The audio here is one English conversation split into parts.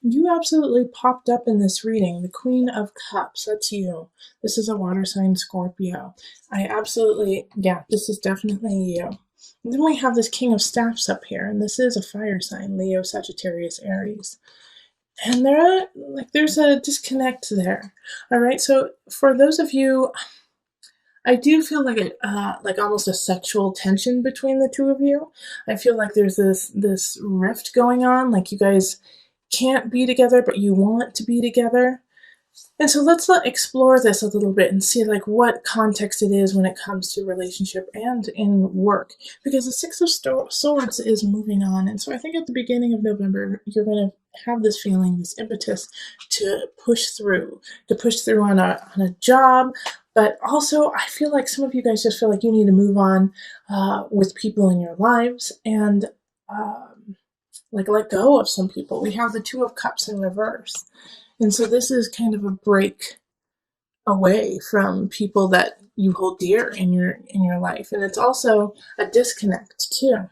You absolutely popped up in this reading. The Queen of Cups, that's you. This is a water sign Scorpio. I absolutely, yeah, this is definitely you. And then we have this King of Staffs up here, and this is a fire sign, Leo, Sagittarius, Aries. And there's a disconnect there. All right, so for those of you, I do feel like almost a sexual tension between the two of you. I feel like there's this rift going on, like you guys can't be together, but you want to be together. And so explore this a little bit and see like what context it is when it comes to relationship and in work, because the Six of Swords is moving on, and so I think at the beginning of November you're going to have this feeling, this impetus to push through on a job, but also I feel like some of you guys just feel like you need to move on with people in your lives and like let go of some people. We have the Two of Cups in reverse. And so this is kind of a break away from people that you hold dear in your life. And it's also a disconnect too.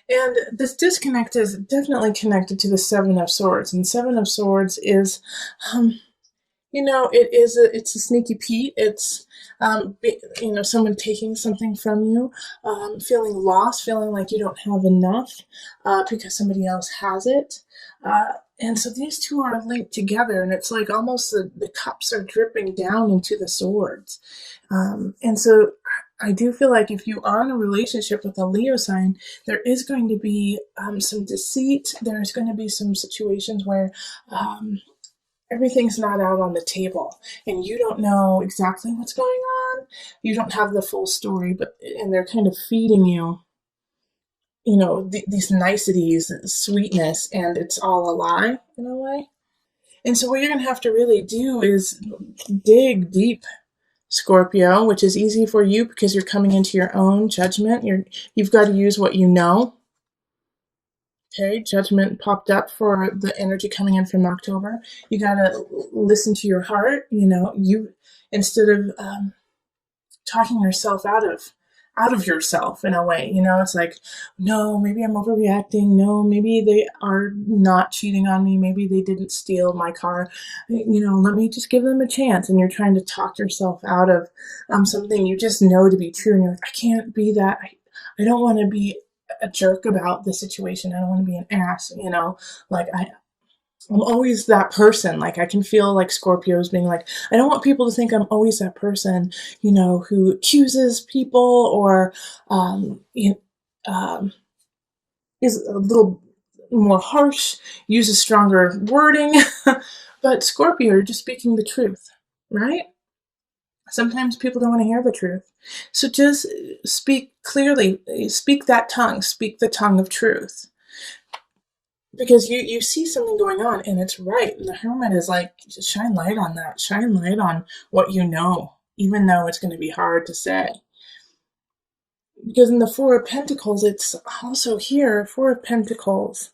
And this disconnect is definitely connected to the Seven of Swords. And Seven of Swords is it's a sneaky Pete. It's someone taking something from you, feeling lost, feeling like you don't have enough because somebody else has it. And so these two are linked together, and it's like almost the cups are dripping down into the swords. And so I do feel like if you are in a relationship with a Leo sign, there is going to be some deceit. There's going to be some situations where everything's not out on the table and you don't know exactly what's going on. You don't have the full story, and they're kind of feeding you these niceties, sweetness, and it's all a lie in a way. And so what you're going to have to really do is dig deep, Scorpio, which is easy for you because you're coming into your own judgment. You've got to use what you know. Okay, judgment popped up for the energy coming in from October. You got to listen to your heart. You instead of talking yourself out of yourself in a way. It's like, no, maybe I'm overreacting. No, maybe they are not cheating on me. Maybe they didn't steal my car. Let me just give them a chance. And you're trying to talk yourself out of something you just know to be true. And you're like, I can't be that. I don't want to be a jerk about the situation. I don't want to be an ass. Like I'm always that person. Like I can feel like Scorpios being like, I don't want people to think I'm always that person, who accuses people or is a little more harsh, uses stronger wording. But Scorpio, you're just speaking the truth, right? Sometimes people don't want to hear the truth. So just speak clearly, speak that tongue, speak the tongue of truth. Because you see something going on and it's right. And the hermit is like, shine light on that. Shine light on what you know, even though it's going to be hard to say. Because in the Four of Pentacles, it's also here, Four of Pentacles.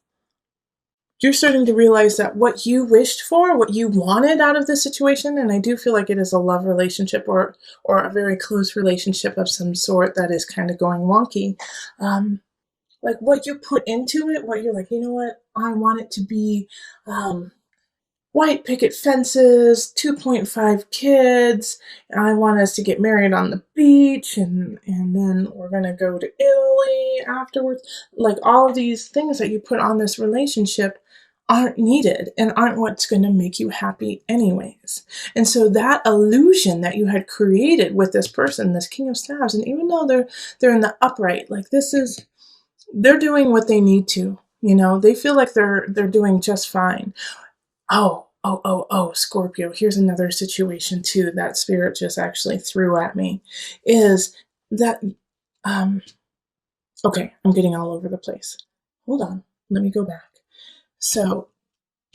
You're starting to realize that what you wished for, what you wanted out of this situation, and I do feel like it is a love relationship or a very close relationship of some sort that is kind of going wonky. Like what you put into it, what you're like, you know what, I want it to be white picket fences, 2.5 kids. I want us to get married on the beach and then we're going to go to Italy afterwards. Like all of these things that you put on this relationship aren't needed and aren't what's going to make you happy anyways. And so that illusion that you had created with this person, this King of Staves, and even though they're in the upright, like they're doing what they need to, they feel like they're doing just fine. Oh, Scorpio, here's another situation too that Spirit just actually threw at me, is that, okay, I'm getting all over the place. Hold on, let me go back. So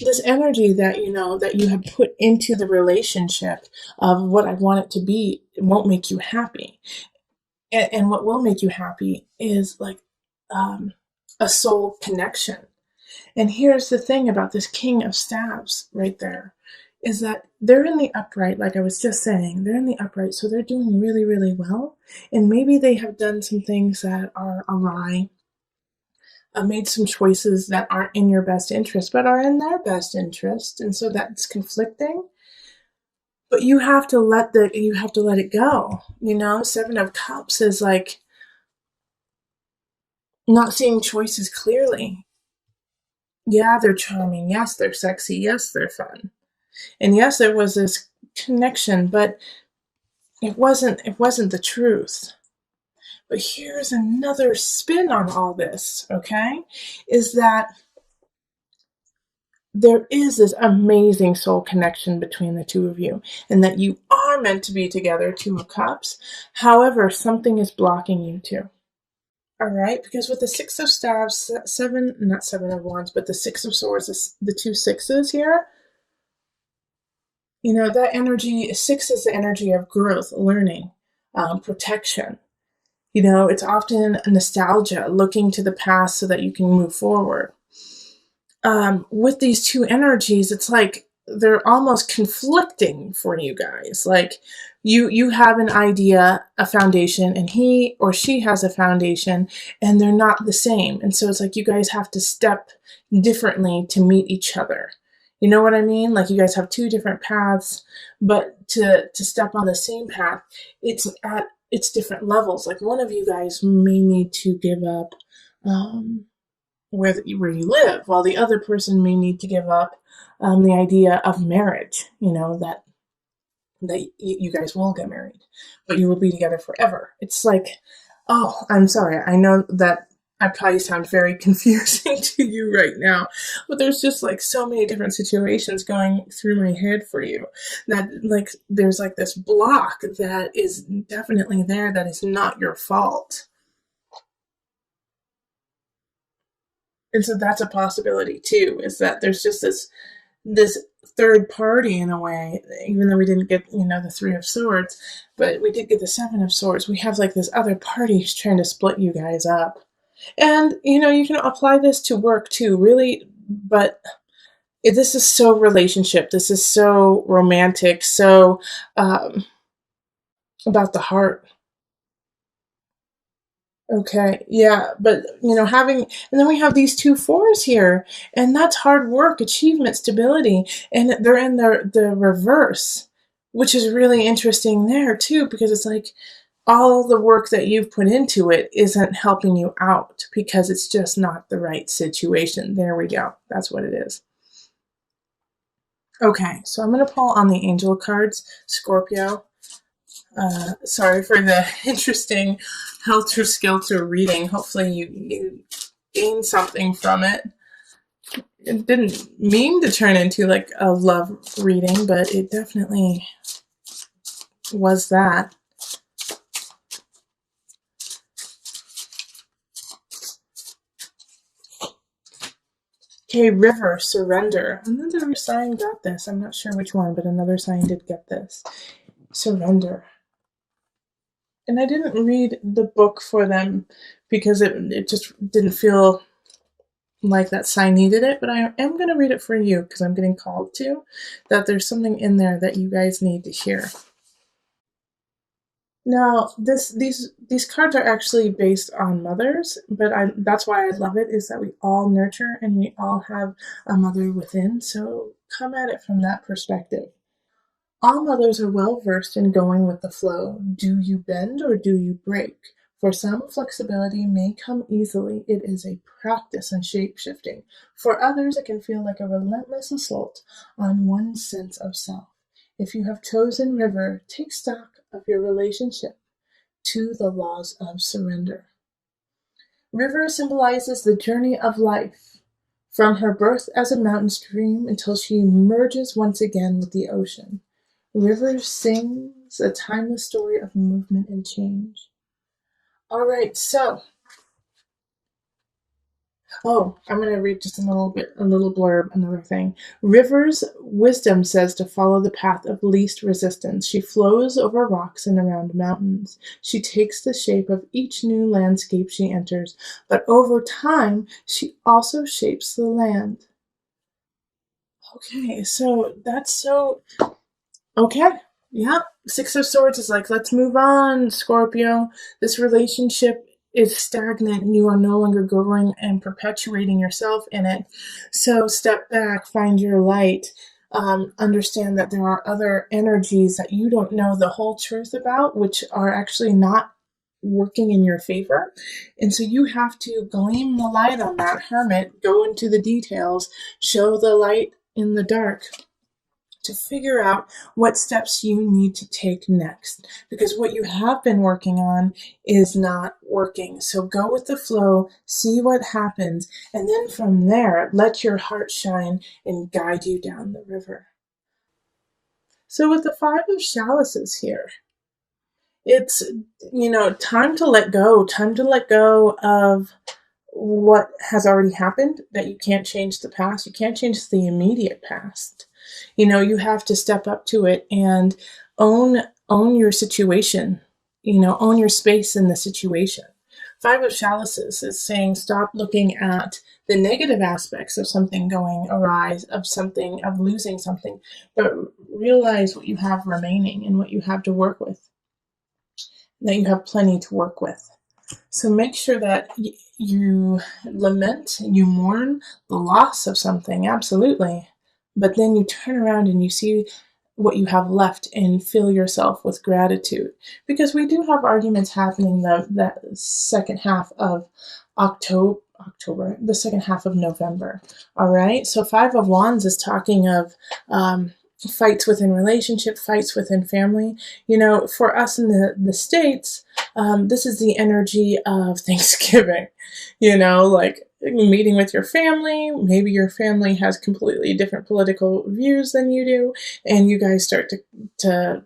this energy that, that you have put into the relationship of what I want it to be, it won't make you happy. And what will make you happy is like a soul connection. And here's the thing about this King of Staves right there, is that they're in the upright, like I was just saying, they're in the upright, so they're doing really, really well. And maybe they have done some things that are awry. made some choices that aren't in your best interest, but are in their best interest, and so that's conflicting. But you have to let it go. Seven of Cups is like not seeing choices clearly. Yeah, they're charming. Yes, they're sexy. Yes, they're fun. And yes, there was this connection, but it wasn't the truth. But here's another spin on all this, okay? Is that there is this amazing soul connection between the two of you, and that you are meant to be together, Two of Cups. However, something is blocking you too. All right, because with the Six of Staves, not Seven of Wands, but the Six of Swords, the two sixes here, that energy, six is the energy of growth, learning, protection. It's often nostalgia, looking to the past so that you can move forward. With these two energies, it's like they're almost conflicting for you guys. Like you have an idea, a foundation, and he or she has a foundation, and they're not the same. And so it's like you guys have to step differently to meet each other. You know what I mean? Like you guys have two different paths, but to step on the same path, it's different levels. Like one of you guys may need to give up where you live, while the other person may need to give up the idea of marriage. That you guys will get married, but you will be together forever. It's like, oh, I'm sorry. I know that I probably sound very confusing to you right now, but there's just like so many different situations going through my head for you that like there's like this block that is definitely there that is not your fault. And so that's a possibility too, is that there's just this third party in a way, even though we didn't get, the Three of Swords, but we did get the Seven of Swords. We have like this other party who's trying to split you guys up. And, you can apply this to work too, really, but this is so relationship. This is so romantic, so about the heart. Okay, yeah, but and then we have these two fours here, and that's hard work, achievement, stability, and they're in the reverse, which is really interesting there too, because it's like all the work that you've put into it isn't helping you out because it's just not the right situation. There we go. That's what it is. Okay, so I'm going to pull on the angel cards, Scorpio. Sorry for the interesting helter-skelter reading. Hopefully you gain something from it. It didn't mean to turn into like a love reading, but it definitely was that. Okay, River, Surrender. Another sign got this. I'm not sure which one, but another sign did get this. Surrender. And I didn't read the book for them because it just didn't feel like that sign needed it, but I am going to read it for you because I'm getting called to, that there's something in there that you guys need to hear. Now, these cards are actually based on mothers, but that's why I love it, is that we all nurture and we all have a mother within, so come at it from that perspective. All mothers are well versed in going with the flow. Do you bend or do you break? For some, flexibility may come easily. It is a practice in shape shifting. For others, it can feel like a relentless assault on one's sense of self. If you have chosen River, take stock of your relationship to the laws of surrender. River symbolizes the journey of life, from her birth as a mountain stream until she merges once again with the ocean. River sings a timeless story of movement and change. All right, so I'm going to read just a little blurb, another thing. River's wisdom says to follow the path of least resistance. She flows over rocks and around mountains. She takes the shape of each new landscape she enters, but over time, she also shapes the land. Okay, so that's so... Okay, yeah. Six of Swords is like, let's move on, Scorpio. This relationship is stagnant and you are no longer growing and perpetuating yourself in it. So step back, find your light, understand that there are other energies that you don't know the whole truth about, which are actually not working in your favor. And so you have to gleam the light on that hermit, go into the details, show the light in the dark to figure out what steps you need to take next, because what you have been working on is not working. So go with the flow, see what happens, and then from there, let your heart shine and guide you down the river. So with the Five of Chalices here, it's, time to let go of what has already happened, that you can't change the past. You can't change the immediate past. You have to step up to it and own your situation, own your space in the situation. Five of Chalices is saying stop looking at the negative aspects of something going awry, of losing something, but realize what you have remaining and what you have to work with, that you have plenty to work with. So make sure that you lament, you mourn the loss of something, absolutely. But then you turn around and you see what you have left and fill yourself with gratitude. Because we do have arguments happening that second half of October, the second half of November. All right. So Five of Wands is talking of fights within relationship, fights within family. For us in the States, this is the energy of Thanksgiving, like meeting with your family. Maybe your family has completely different political views than you do, and you guys start to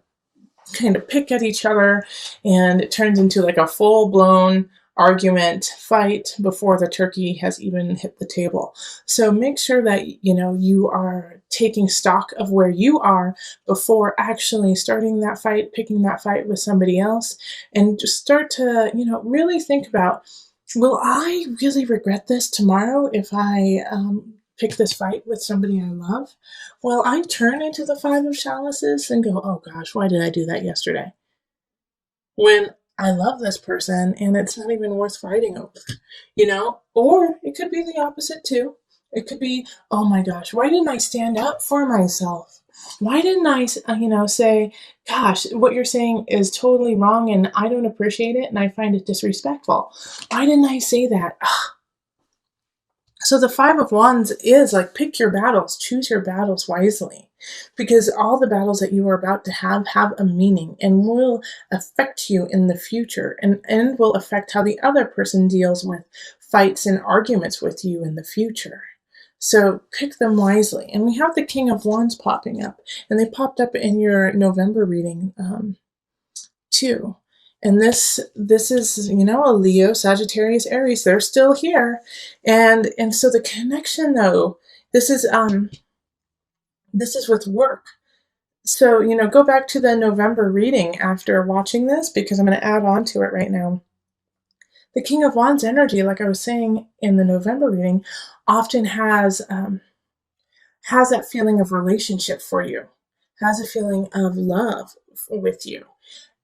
kind of pick at each other, and it turns into like a full-blown argument, fight before the turkey has even hit the table. So make sure that you are taking stock of where you are before actually starting that fight, picking that fight with somebody else, and just start to really think about, will I really regret this tomorrow if I pick this fight with somebody I love? Will I turn into the Five of Chalices and go, oh gosh, why did I do that yesterday? When I love this person and it's not even worth fighting over, Or it could be the opposite too. It could be, oh my gosh, why didn't I stand up for myself? Why didn't I, say, gosh, what you're saying is totally wrong and I don't appreciate it and I find it disrespectful. Why didn't I say that? So the Five of Wands is like, pick your battles, choose your battles wisely, because all the battles that you are about to have a meaning and will affect you in the future, and will affect how the other person deals with fights and arguments with you in the future. So pick them wisely. And we have the King of Wands popping up, and they popped up in your November reading too. And this is, a Leo, Sagittarius, Aries. They're still here. And so the connection though, this is with work. So, go back to the November reading after watching this, because I'm going to add on to it right now. The King of Wands energy, like I was saying in the November reading, often has that feeling of relationship for you, has a feeling of love with you.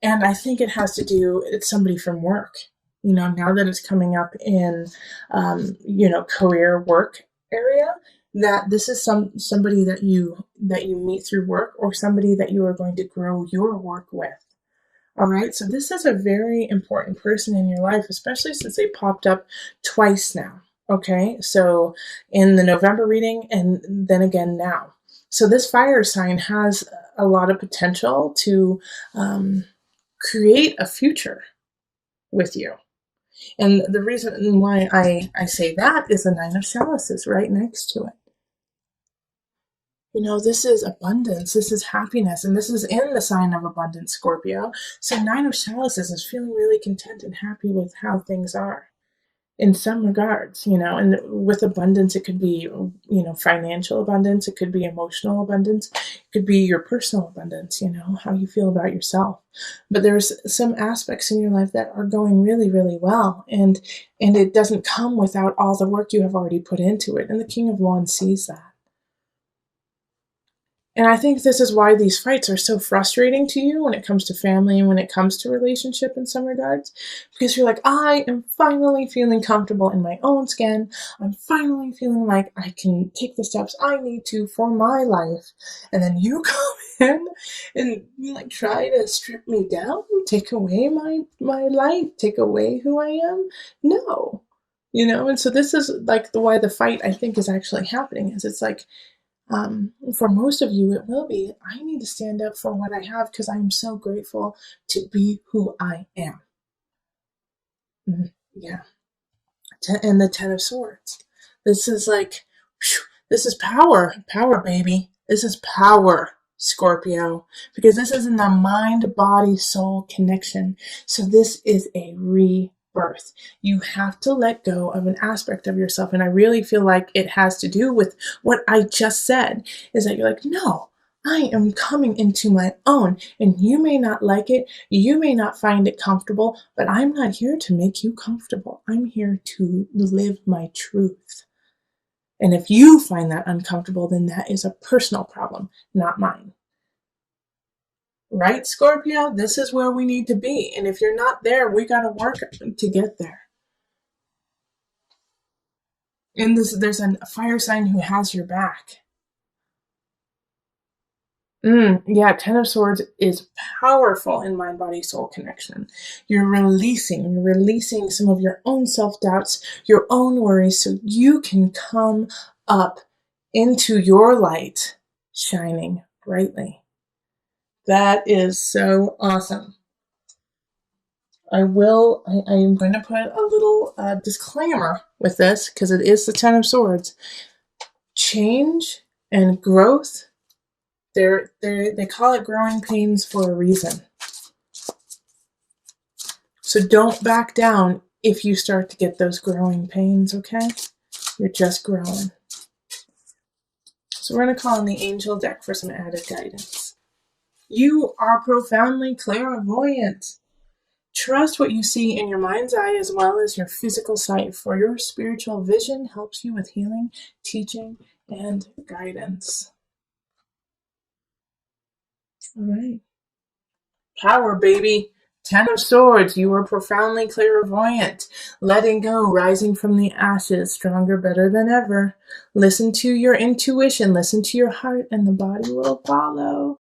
And I think it has to do, it's somebody from work, now that it's coming up in, career work area, that this is somebody that you meet through work, or somebody that you are going to grow your work with. All right. So this is a very important person in your life, especially since they popped up twice now. Okay. So in the November reading and then again now. So this fire sign has a lot of potential to, create a future with you. And the reason why I say that is the Nine of Chalices right next to it. This is abundance, this is happiness, and this is in the sign of abundance, Scorpio. So Nine of Chalices is feeling really content and happy with how things are in some regards, and with abundance, it could be, financial abundance, it could be emotional abundance, it could be your personal abundance, how you feel about yourself. But there's some aspects in your life that are going really, really well, and it doesn't come without all the work you have already put into it. And the King of Wands sees that. And I think this is why these fights are so frustrating to you when it comes to family and when it comes to relationship in some regards. Because you're like, I am finally feeling comfortable in my own skin. I'm finally feeling like I can take the steps I need to for my life. And then you come in and you like try to strip me down, take away my light, take away who I am. No. And so this is like why the fight I think is actually happening is it's like for most of you, it will be, I need to stand up for what I have because I'm so grateful to be who I am. Yeah. And the Ten of Swords. This is like, this is power. Power, baby. This is power, Scorpio. Because this is in the mind, body, soul connection. So this is a rebirth. You have to let go of an aspect of yourself. And I really feel like it has to do with what I just said, is that you're like, no, I am coming into my own, and you may not like it, you may not find it comfortable, but I'm not here to make you comfortable. I'm here to live my truth. And if you find that uncomfortable, then that is a personal problem, not mine. Right, Scorpio? This is where we need to be. And if you're not there, we got to work to get there. And there's a fire sign who has your back. Yeah, Ten of Swords is powerful in mind, body, soul connection. You're releasing some of your own self-doubts, your own worries, so you can come up into your light, shining brightly. That is so awesome. I am going to put a little disclaimer with this because it is the Ten of Swords. Change and growth, they call it growing pains for a reason. So don't back down if you start to get those growing pains, okay? You're just growing. So we're going to call on the angel deck for some added guidance. You are profoundly clairvoyant. Trust what you see in your mind's eye as well as your physical sight, for your spiritual vision helps you with healing, teaching, and guidance. All right. Power, baby. Ten of Swords, you are profoundly clairvoyant. Letting go, rising from the ashes, stronger, better than ever. Listen to your intuition, listen to your heart, and the body will follow.